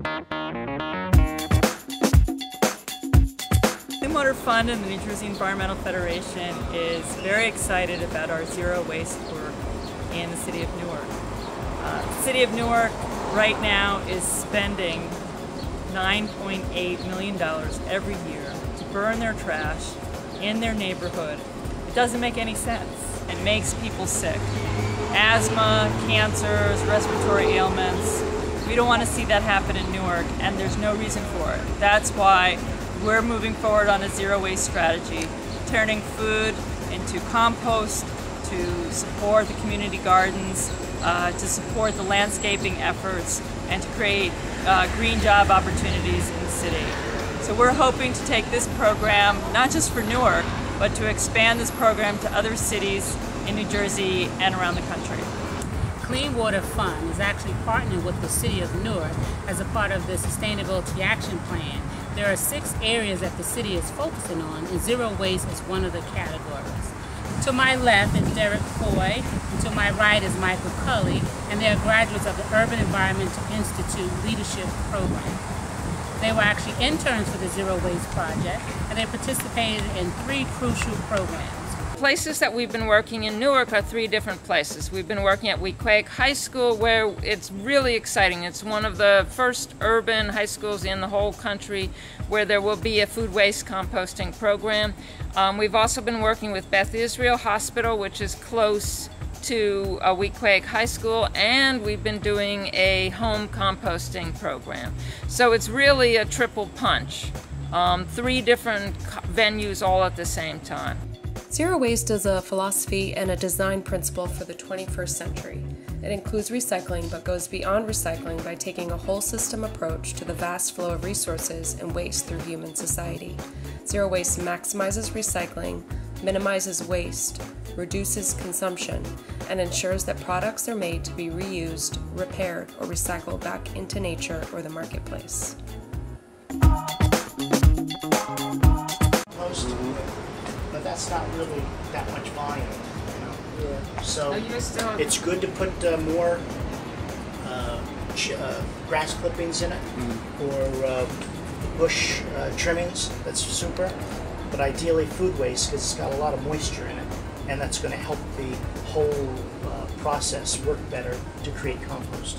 Clean Water Fund and the New Jersey Environmental Federation is very excited about our zero waste work in the city of Newark. The city of Newark right now is spending $9.8 million every year to burn their trash in their neighborhood. It doesn't make any sense. It makes people sick. Asthma, cancers, respiratory ailments. We don't want to see that happen in Newark, and there's no reason for it. That's why we're moving forward on a zero waste strategy, turning food into compost, to support the community gardens, to support the landscaping efforts, and to create green job opportunities in the city. So we're hoping to take this program, not just for Newark, but to expand this program to other cities in New Jersey and around the country. Clean Water Fund is actually partnering with the City of Newark as a part of the Sustainability Action Plan. There are 6 areas that the city is focusing on, and zero waste is one of the categories. To my left is Derek Foy, and to my right is Michael Cully, and they are graduates of the Urban Environmental Institute Leadership Program. They were actually interns for the Zero Waste Project, and they participated in 3 crucial programs. Places that we've been working in Newark are 3 different places. We've been working at Weequahic High School, where it's really exciting. It's one of the first urban high schools in the whole country where there will be a food waste composting program. We've also been working with Beth Israel Hospital, which is close to Weequahic High School, and we've been doing a home composting program. So it's really a triple punch. 3 different venues all at the same time. Zero waste is a philosophy and a design principle for the 21st century. It includes recycling, but goes beyond recycling by taking a whole system approach to the vast flow of resources and waste through human society. Zero waste maximizes recycling, minimizes waste, reduces consumption, and ensures that products are made to be reused, repaired, or recycled back into nature or the marketplace. But that's not really that much volume, you know? Yeah. So it's good to put more grass clippings in it, or bush trimmings. That's super. But ideally food waste, because it's got a lot of moisture in it, and that's going to help the whole process work better to create compost.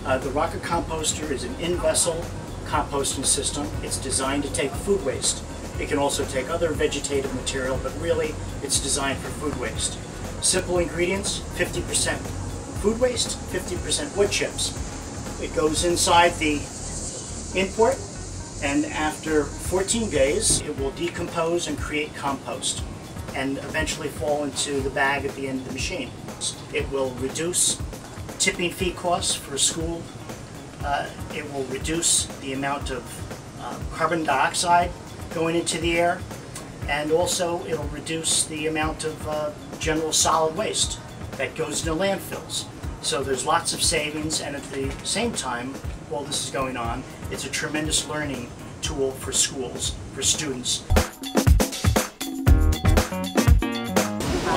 The Crocker Composter is an in-vessel composting system. It's designed to take food waste. It can also take other vegetative material, but really it's designed for food waste. Simple ingredients: 50% food waste, 50% wood chips. It goes inside the import, and after 14 days it will decompose and create compost and eventually fall into the bag at the end of the machine. It will reduce tipping fee costs for a school. It will reduce the amount of carbon dioxide going into the air, and also it'll reduce the amount of general solid waste that goes into landfills. So there's lots of savings, and at the same time, while this is going on, it's a tremendous learning tool for schools, for students.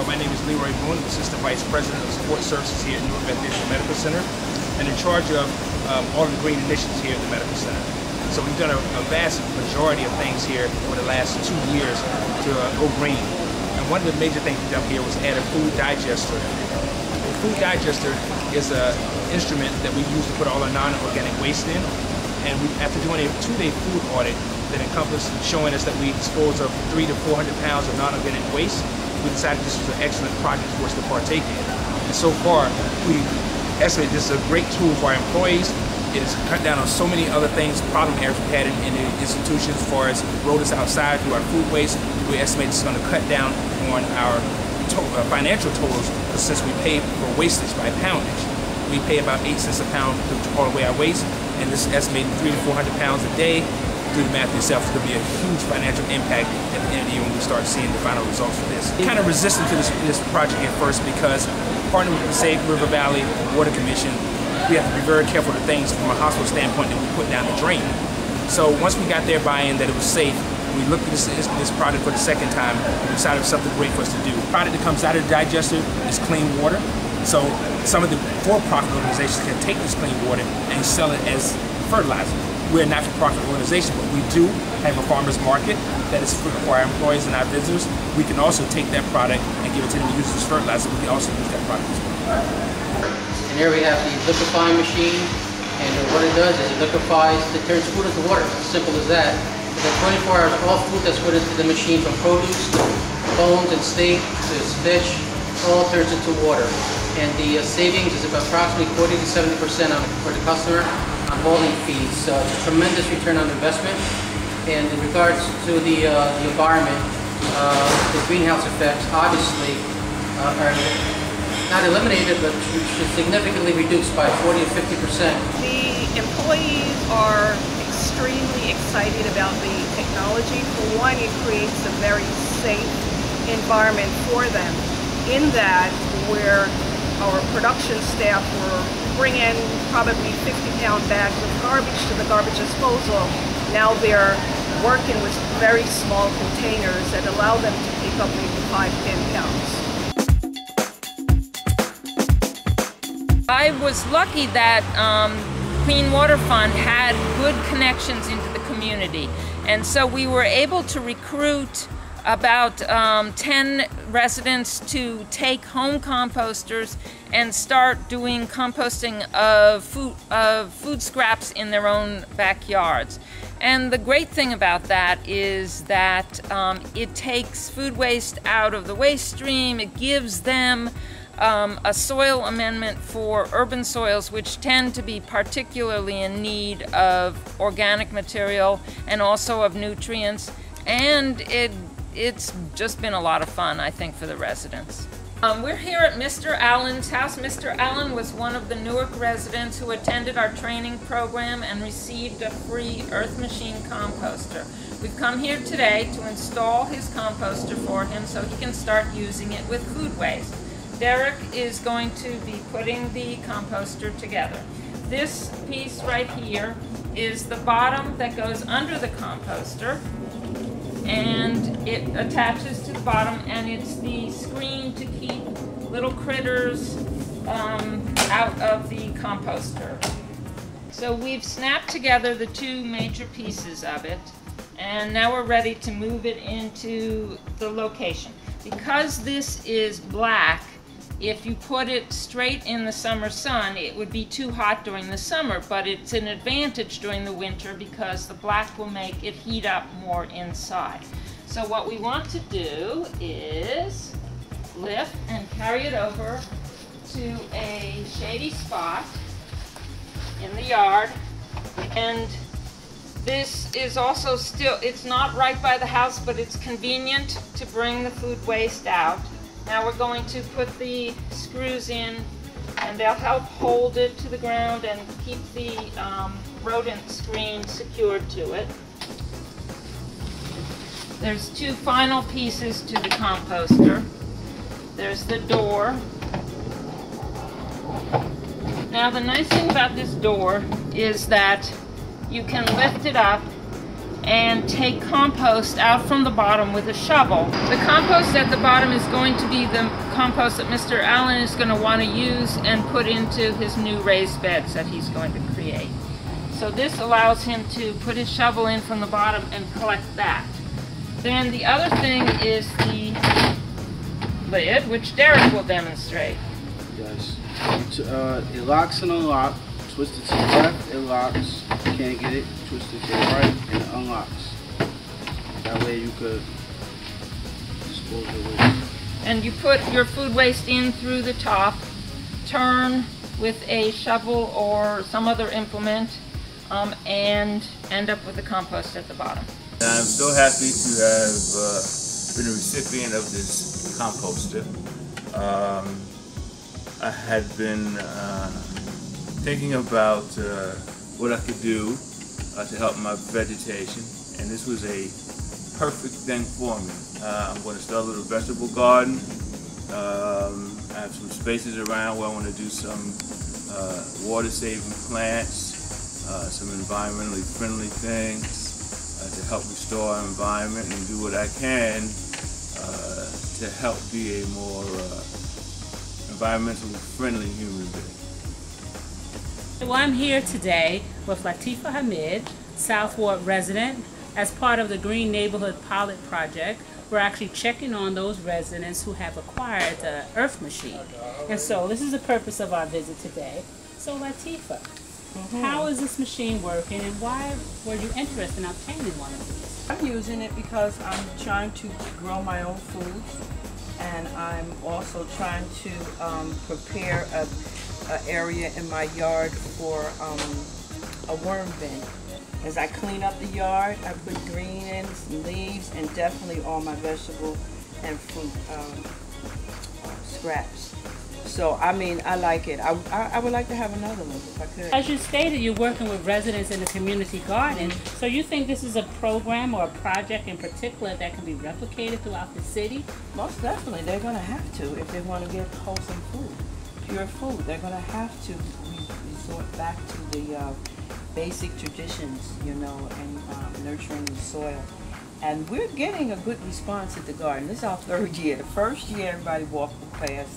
My name is Leroy Boone, Assistant Vice President of Support Services here at Newark Medical Center, and in charge of all of the green initiatives here at the Medical Center. So we've done a vast majority of things here over the last 2 years to go green. And one of the major things we've done here was add a food digester. The food digester is an instrument that we use to put all our non-organic waste in. And after doing a 2-day food audit that encompassed showing us that we dispose of 300 to 400 pounds of non-organic waste, we decided this was an excellent project for us to partake in. And so far, we estimate this is a great tool for our employees. It has cut down on so many other things, problem areas we've had in the institutions, as far as rolled us outside through our food waste. We estimate this is going to cut down on our financial totals, since we pay for wastage by poundage. We pay about 8 cents a pound to haul away our waste, and this is estimated 300 to 400 pounds a day. Do the math yourself. It's going to be a huge financial impact at the end of the year when we start seeing the final results for this. Kind of resistant to this project at first, because partnering with the Safe River Valley Water Commission, we have to be very careful of the things from a hospital standpoint that we put down the drain. So once we got their buy-in that it was safe, we looked at this product for the second time and decided it was something great for us to do. The product that comes out of the digester is clean water. So some of the for-profit organizations can take this clean water and sell it as fertilizer. We're a natural profit organization, but we do have a farmer's market that is free for our employees and our visitors. We can also take that product and give it to them to use as fertilizer. We can also use that product as well. And here we have the liquefying machine, and what it does is it liquefies, it turns food into water. It's as simple as that. Within 24 hours, all food that's put into the machine, from produce to bones and steak to fish, all turns into water. And the savings is about approximately 40 to 70% for the customer on hauling fees. So it's a tremendous return on investment. And in regards to the environment, the greenhouse effects obviously are not eliminated, but should significantly reduced by 40 to 50%. The employees are extremely excited about the technology. For one, it creates a very safe environment for them, in that where our production staff were bringing probably 50-pound bags of garbage to the garbage disposal. Now they're working with very small containers that allow them to pick up maybe 5-10 pounds. I was lucky that Clean Water Fund had good connections into the community, and so we were able to recruit about 10 residents to take home composters and start doing composting of food scraps in their own backyards. And the great thing about that is that it takes food waste out of the waste stream. It gives them a soil amendment for urban soils, which tend to be particularly in need of organic material and also of nutrients. And it's just been a lot of fun, I think, for the residents. We're here at Mr. Allen's house. Mr. Allen was one of the Newark residents who attended our training program and received a free Earth Machine composter. We've come here today to install his composter for him so he can start using it with food waste. Derek is going to be putting the composter together. This piece right here is the bottom that goes under the composter, and it attaches to the bottom, and it's the screen to keep little critters out of the composter. So we've snapped together the two major pieces of it, and now we're ready to move it into the location. Because this is black, if you put it straight in the summer sun, it would be too hot during the summer, but it's an advantage during the winter because the black will make it heat up more inside. So what we want to do is lift and carry it over to a shady spot in the yard. And this is also still, it's not right by the house, but it's convenient to bring the food waste out. Now we're going to put the screws in, and they'll help hold it to the ground and keep the rodent screen secured to it. There's two final pieces to the composter. There's the door. Now the nice thing about this door is that you can lift it up and take compost out from the bottom with a shovel. The compost at the bottom is going to be the compost that Mr. Allen is going to want to use and put into his new raised beds that he's going to create. So this allows him to put his shovel in from the bottom and collect that. Then the other thing is the lid, which Derek will demonstrate. Yes. It locks and unlocks. Twist it to the left, it locks. You can't get it, twist it to the right, and it unlocks. That way you could dispose of waste. And you put your food waste in through the top, turn with a shovel or some other implement, and end up with the compost at the bottom. I'm so happy to have been a recipient of this composter. I had been thinking about what I could do to help my vegetation, and this was a perfect thing for me. I'm going to start a little vegetable garden. I have some spaces around where I want to do some water-saving plants, some environmentally friendly things to help restore our environment and do what I can to help be a more environmentally friendly human being. Well, I'm here today with Latifa Hamid, South Ward resident. As part of the Green Neighborhood Pilot Project, we're actually checking on those residents who have acquired the earth machine. And so this is the purpose of our visit today. So Latifa, how is this machine working and why were you interested in obtaining one of these? I'm using it because I'm trying to grow my own food, and I'm also trying to prepare a area in my yard for a worm bin. As I clean up the yard, I put green in, some leaves, and definitely all my vegetable and fruit scraps. So, I mean, I like it. I would like to have another one if I could. As you stated, you're working with residents in the community garden. So you think this is a program or a project in particular that can be replicated throughout the city? Most definitely. They're going to have to if they want to get wholesome food, pure food. They're going to have to resort back to the basic traditions, you know, and nurturing the soil. And we're getting a good response at the garden. This is our third year. The first year, everybody walked past.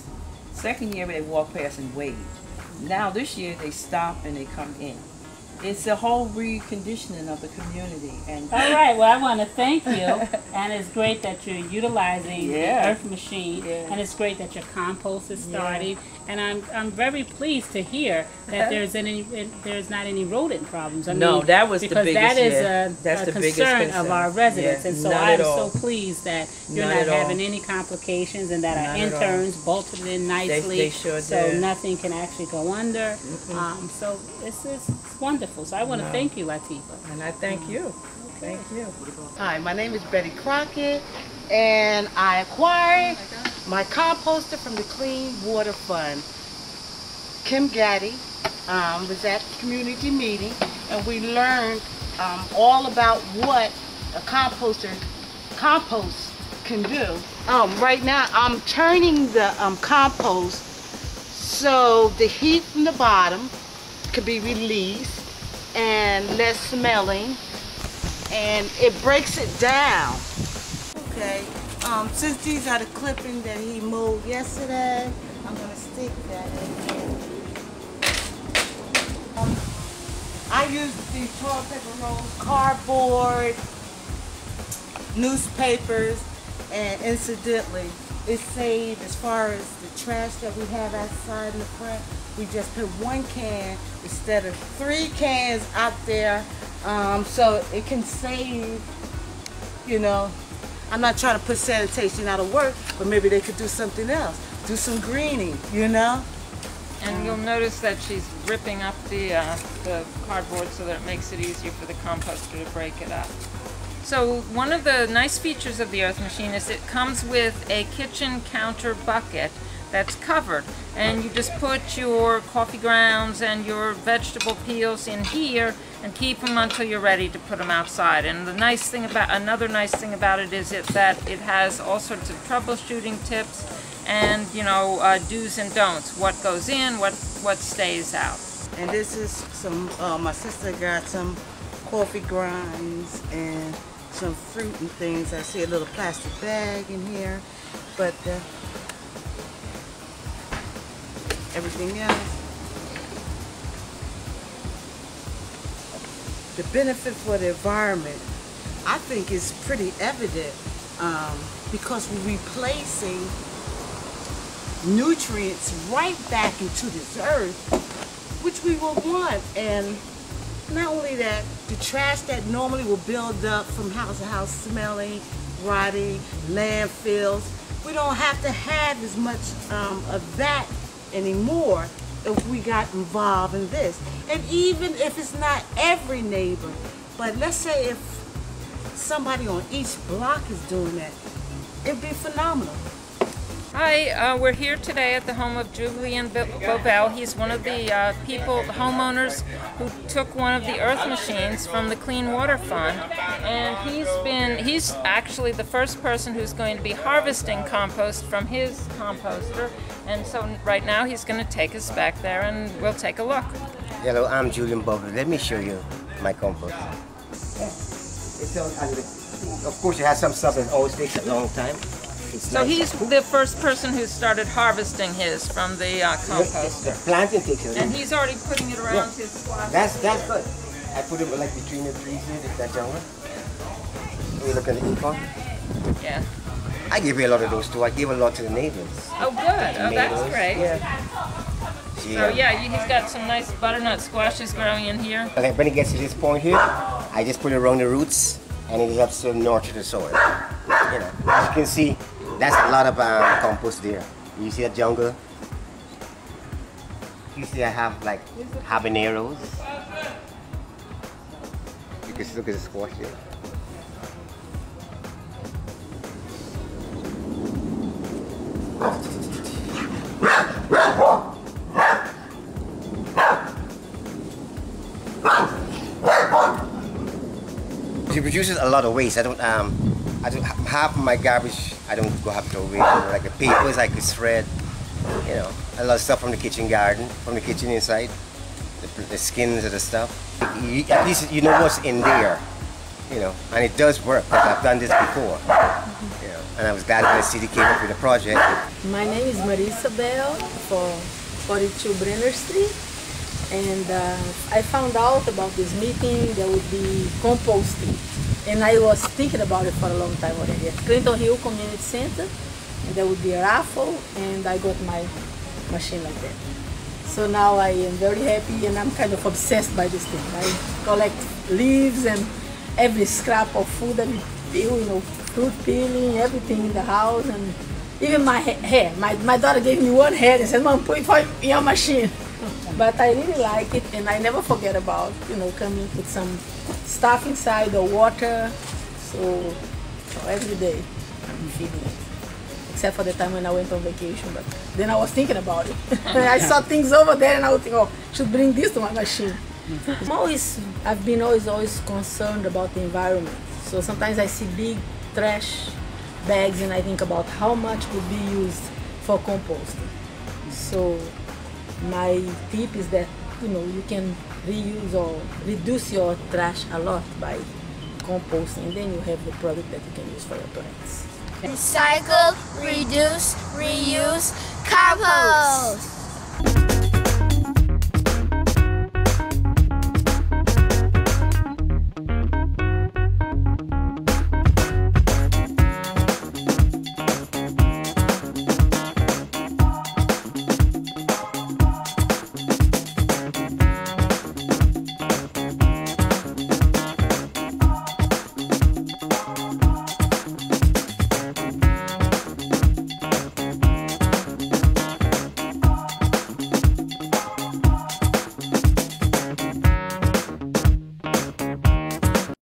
Second year, they walk past and wave. Now this year, they stop and they come in. It's a whole reconditioning of the community. And all right, well, I want to thank you, and it's great that you're utilizing the earth machine, and it's great that your compost is starting, and I'm very pleased to hear that there's not any rodent problems. I mean, that was the biggest. Because that is a concern of our residents, and so I'm so pleased that you're not having any complications, and that our interns bolted in nicely, they sure so did. nothing can actually go under. So this is wonderful. So I want to thank you, Latifa. And I thank you. Thank you. Hi, my name is Betty Crocker, and I acquired my composter from the Clean Water Fund. Kim Gaddy was at the community meeting, and we learned all about what a compost can do. Right now, I'm turning the compost so the heat from the bottom could be released and less smelling, and it breaks it down. Okay, since these are the clippings that he mowed yesterday, I'm gonna stick that in here. I use these toilet paper rolls, cardboard, newspapers, and incidentally, it saved as far as the trash that we have outside in the front. We just put one can instead of 3 cans out there, so it can save, you know. I'm not trying to put sanitation out of work, but maybe they could do something else, do some greening, you know. And you'll notice that she's ripping up the cardboard so that it makes it easier for the composter to break it up. So one of the nice features of the earth machine is it comes with a kitchen counter bucket that's covered, and you just put your coffee grounds and your vegetable peels in here and keep them until you're ready to put them outside. And the nice thing about another nice thing about it is that it has all sorts of troubleshooting tips and, you know, do's and don'ts. What goes in, what stays out. And this is some. My sister got some coffee grinds and some fruit and things. I see a little plastic bag in here, but everything else. The benefit for the environment, I think, is pretty evident because we're replacing nutrients right back into this earth, which we will want. And not only that, the trash that normally will build up from house to house, smelling, rotting, landfills, we don't have to have as much of that anymore if we got involved in this. And even if it's not every neighbor, but let's say if somebody on each block is doing that, it'd be phenomenal. Hi, we're here today at the home of Julian Belle. He's one of the homeowners who took one of the earth machines from the Clean Water Fund, and he's actually the first person who's going to be harvesting compost from his composter, and so right now he's going to take us back there and we'll take a look. Hello, I'm Julian Belle. Let me show you my compost. Of course, it has some stuff that always takes a long time. So he's the first person who started harvesting his from the composter. The planting takes it. And he's already putting it around his squash. That's good. I put him like between the trees here, that jungle. We look at the info. Yeah. I give you a lot of those too. I give a lot to the neighbors. Oh, good. Oh, that's great. Yeah. So yeah, he's got some nice butternut squashes growing in here. Okay, when it gets to this point here, I just put it around the roots, and it helps to nurture the soil. You know, as you can see, that's a lot of compost there. You see that jungle? You see I have like habaneros. You can look at the squash there. It produces a lot of waste. I don't half of my garbage I don't go have to throw away. Like the papers I could shred, you know, a lot of stuff from the kitchen garden, from the kitchen inside, the skins of the stuff. At least you know what's in there, you know, and it does work because I've done this before, you know, and I was glad when the city came up with a project. My name is Marissa Bell for 42 Brenner Street. And I found out about this meeting there would be composting, and I was thinking about it for a long time already. At Clinton Hill Community Center, and there would be a raffle, and I got my machine like that. So now I am very happy, and I'm kind of obsessed by this thing. I collect leaves and every scrap of food that we peel, you know, fruit peeling, everything in the house, and even my hair. My daughter gave me one hair and said, "Mom, put it in your machine." But I really like it, and I never forget about, you know, coming with some stuff inside, the water, so every day I'm feeding it. Except for the time when I went on vacation, but then I was thinking about it. I saw things over there and I would think, oh, I should bring this to my machine. I've been always concerned about the environment. So sometimes I see big trash bags and I think about how much could be used for composting. So my tip is that, you know, you can reuse or reduce your trash a lot by composting, and then you have the product that you can use for your plants. Recycle, reduce, reuse, compost.